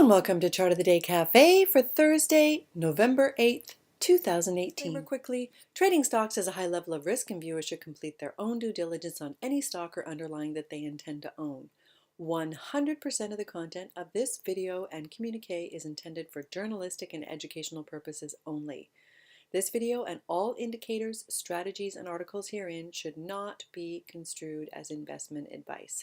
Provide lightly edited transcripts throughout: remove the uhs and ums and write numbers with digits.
and welcome to Chart of the Day Cafe for Thursday, November 8th, 2018. Remember quickly, trading stocks has a high level of risk and viewers should complete their own due diligence on any stock or underlying that they intend to own. 100% of the content of this video and communique is intended for journalistic and educational purposes only. This video and all indicators, strategies, and articles herein should not be construed as investment advice.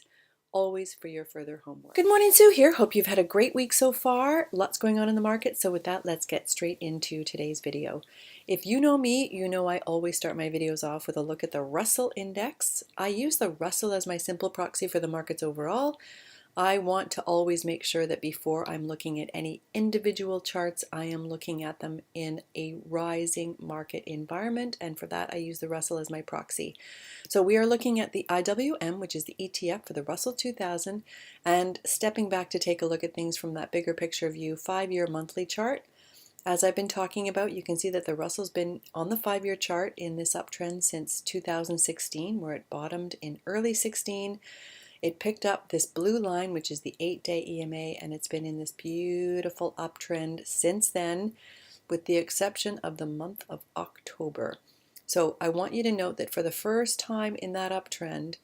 Always for your further homework. Good morning, Sue here. Hope you've had a great week so far. Lots going on in the market. So with that, let's get straight into today's video. If you know me, you know I always start my videos off with a look at the Russell Index. I use the Russell as my simple proxy for the markets overall. I want to always make sure that before I'm looking at any individual charts, I am looking at them in a rising market environment, and for that I use the Russell as my proxy. So we are looking at the IWM, which is the ETF for the Russell 2000, and stepping back to take a look at things from that bigger picture view, 5-year monthly chart. As I've been talking about, you can see that the Russell's been on the 5-year chart in this uptrend since 2016, where it bottomed in early 16. It picked up this blue line, which is the 8-day EMA, and it's been in this beautiful uptrend since then, with the exception of the month of October. So I want you to note that for the first time in that uptrend,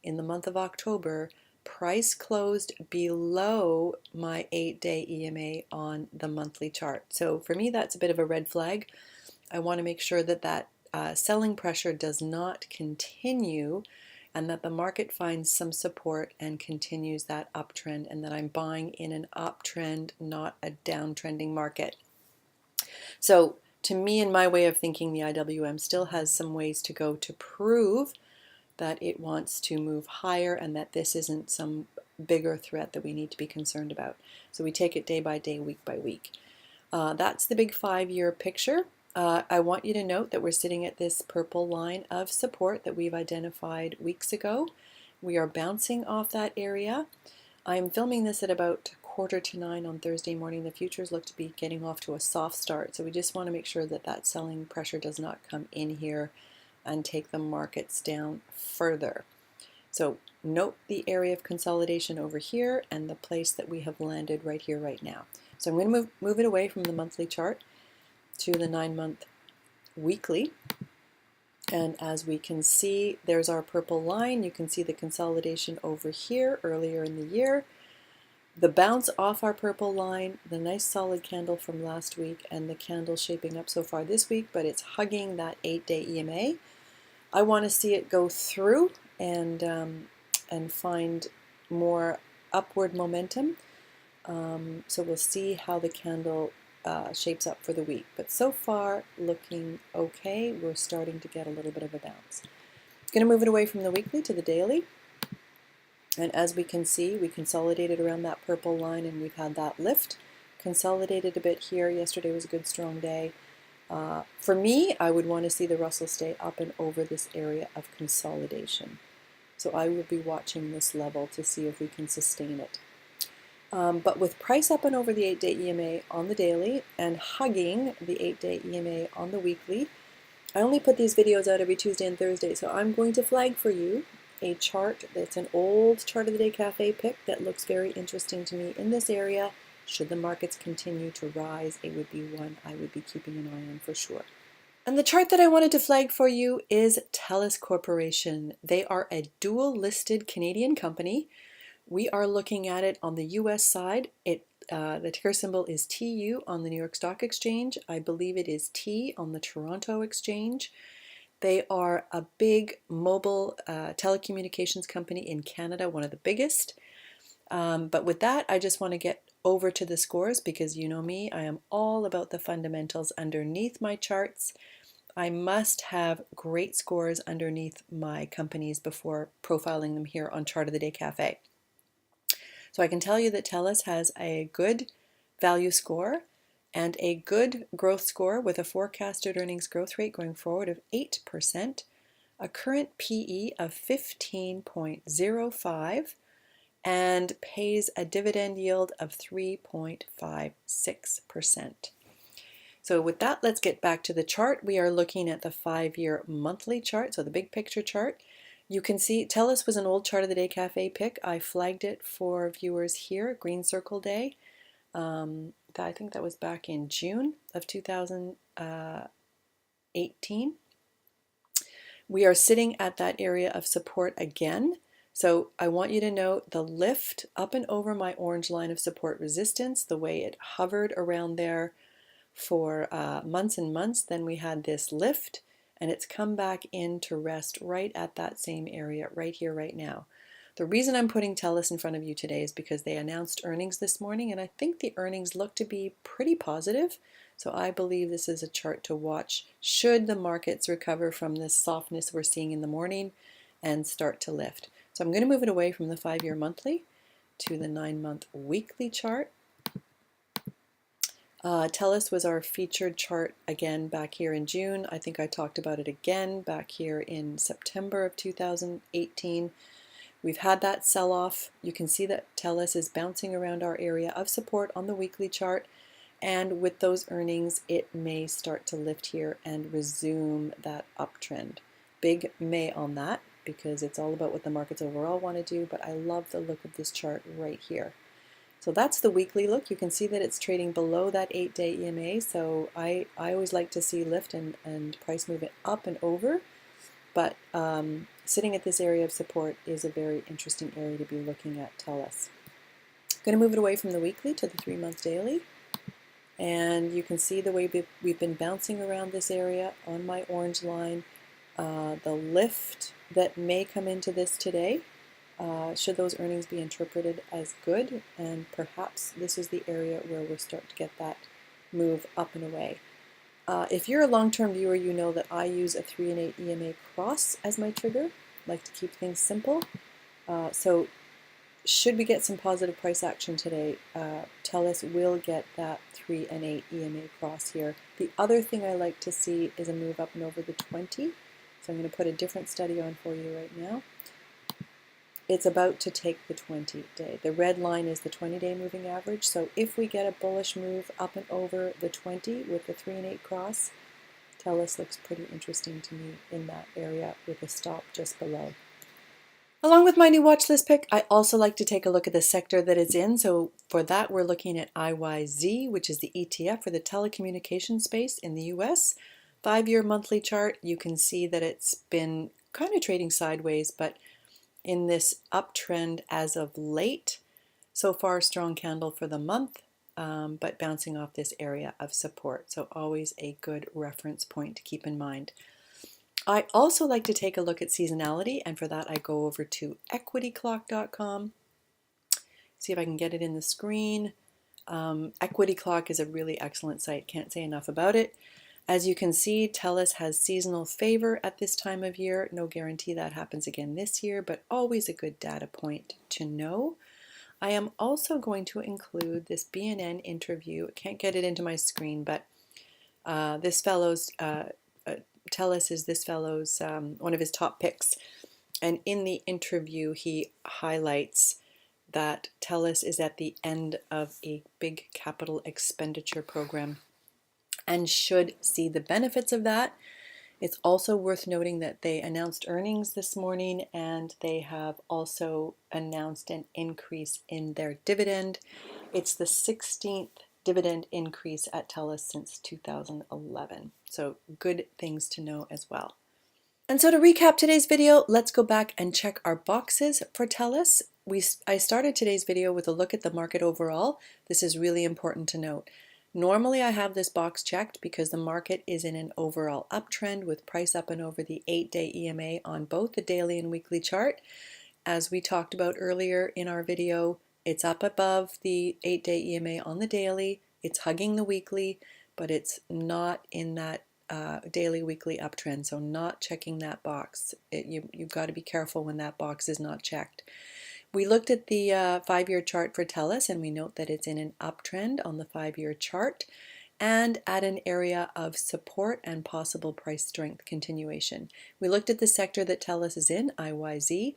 in the month of October, price closed below my 8-day EMA on the monthly chart. So for me, that's a bit of a red flag. I want to make sure that selling pressure does not continue, and that the market finds some support and continues that uptrend, and that I'm buying in an uptrend, not a downtrending market. So to me, in my way of thinking, the IWM still has some ways to go to prove that it wants to move higher and that this isn't some bigger threat that we need to be concerned about. So we take it day by day, week by week. That's the big 5-year picture. I want you to note that we're sitting at this purple line of support that we've identified weeks ago. We are bouncing off that area. I'm filming this at about 8:45 on Thursday morning. The futures look to be getting off to a soft start, so we just want to make sure that that selling pressure does not come in here and take the markets down further. So note the area of consolidation over here and the place that we have landed right here, right now. So I'm going to move it away from the monthly chart to the 9-month weekly, and as we can see, there's our purple line. You can see the consolidation over here earlier in the year, the bounce off our purple line, the nice solid candle from last week, and the candle shaping up so far this week, but it's hugging that 8-day EMA. I want to see it go through and find more upward momentum. So we'll see how the candle shapes up for the week, but so far looking okay. We're starting to get a little bit of a bounce. Going to move it away from the weekly to the daily, and as we can see, we consolidated around that purple line and we've had that lift, consolidated a bit here. Yesterday was a good strong day. For me, I would want to see the Russell stay up and over this area of consolidation, so I will be watching this level to see if we can sustain it. But with price up and over the 8-day EMA on the daily and hugging the 8-day EMA on the weekly, I only put these videos out every Tuesday and Thursday, so I'm going to flag for you a chart that's an old Chart of the Day Cafe pick that looks very interesting to me in this area. Should the markets continue to rise, it would be one I would be keeping an eye on for sure. And the chart that I wanted to flag for you is Telus Corporation. They are a dual-listed Canadian company. We are looking at it on the US side. The ticker symbol is TU on the New York Stock Exchange. I believe it is T on the Toronto Exchange. They are a big mobile telecommunications company in Canada, one of the biggest. But with that, I just want to get over to the scores because you know me, I am all about the fundamentals underneath my charts. I must have great scores underneath my companies before profiling them here on Chart of the Day Cafe. So I can tell you that Telus has a good value score and a good growth score with a forecasted earnings growth rate going forward of 8%, a current PE of 15.05, and pays a dividend yield of 3.56%. So with that, let's get back to the chart. We are looking at the 5-year monthly chart, so the big picture chart. You can see Telus was an old Chart of the Day Cafe pick. I flagged it for viewers here, Green Circle Day. I think that was back in June of 2018. We are sitting at that area of support again. So I want you to note the lift up and over my orange line of support resistance, the way it hovered around there for months and months. Then we had this lift, and it's come back in to rest right at that same area right here, right now. The reason I'm putting Telus in front of you today is because they announced earnings this morning, and I think the earnings look to be pretty positive. So I believe this is a chart to watch should the markets recover from this softness we're seeing in the morning and start to lift. So I'm going to move it away from the 5-year monthly to the 9-month weekly chart. Telus was our featured chart again back here in June. I think I talked about it again back here in September of 2018. We've had that sell-off. You can see that Telus is bouncing around our area of support on the weekly chart, and with those earnings it may start to lift here and resume that uptrend. Big may on that, because it's all about what the markets overall want to do, but I love the look of this chart right here. So that's the weekly look. You can see that it's trading below that 8-day EMA, so I always like to see lift and price movement up and over, but sitting at this area of support is a very interesting area to be looking at Telus. I'm going to move it away from the weekly to the 3-month daily, and you can see the way we've been bouncing around this area on my orange line. The lift that may come into this today, should those earnings be interpreted as good, and perhaps this is the area where we'll start to get that move up and away. If you're a long-term viewer, you know that I use a 3 and 8 EMA cross as my trigger. I like to keep things simple. So should we get some positive price action today, Telus will get that 3 and 8 EMA cross here. The other thing I like to see is a move up and over the 20. So I'm going to put a different study on for you right now. It's about to take the 20-day. The red line is the 20-day moving average. So if we get a bullish move up and over the 20 with the 3 and 8 cross, Telus looks pretty interesting to me in that area with a stop just below. Along with my new watch list pick, I also like to take a look at the sector that it's in. So for that, we're looking at IYZ, which is the ETF for the telecommunications space in the US. 5-year monthly chart, you can see that it's been kind of trading sideways, but in this uptrend as of late. So far, strong candle for the month, but bouncing off this area of support. So always a good reference point to keep in mind. I also like to take a look at seasonality, and for that I go over to equityclock.com. See if I can get it in the screen. Equity Clock is a really excellent site. Can't say enough about it. As you can see, Telus has seasonal favor at this time of year. No guarantee that happens again this year, but always a good data point to know. I am also going to include this BNN interview. I can't get it into my screen, but this fellow's, Telus is this fellow's, one of his top picks. And in the interview, he highlights that Telus is at the end of a big capital expenditure program and should see the benefits of that. It's also worth noting that they announced earnings this morning, and they have also announced an increase in their dividend. It's the 16th dividend increase at Telus since 2011. So good things to know as well. And so to recap today's video, let's go back and check our boxes for Telus. I started today's video with a look at the market overall. This is really important to note. Normally I have this box checked because the market is in an overall uptrend with price up and over the 8-day EMA on both the daily and weekly chart. As we talked about earlier in our video, it's up above the 8-day EMA on the daily, it's hugging the weekly, but it's not in that daily weekly uptrend, so not checking that box. You've got to be careful when that box is not checked. We looked at the 5-year chart for Telus, and we note that it's in an uptrend on the 5-year chart and at an area of support and possible price strength continuation. We looked at the sector that Telus is in, IYZ.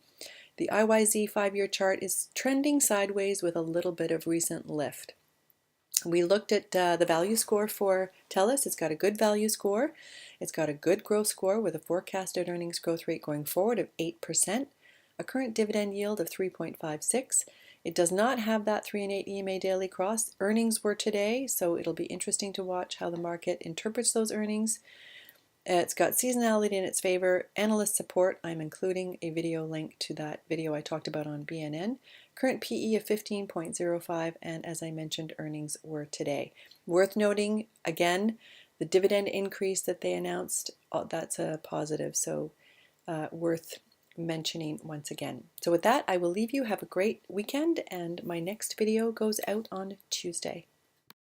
The IYZ 5-year chart is trending sideways with a little bit of recent lift. We looked at the value score for Telus. It's got a good value score. It's got a good growth score with a forecasted earnings growth rate going forward of 8%. A current dividend yield of 3.56. It does not have that 3 and 8 EMA daily cross. Earnings were today, so it'll be interesting to watch how the market interprets those earnings. It's got seasonality in its favor. Analyst support, I'm including a video link to that video I talked about on BNN. Current PE of 15.05, and as I mentioned, earnings were today. Worth noting, again, the dividend increase that they announced, that's a positive, so worth mentioning once again. So with that, I will leave you. Have a great weekend, and my next video goes out on Tuesday.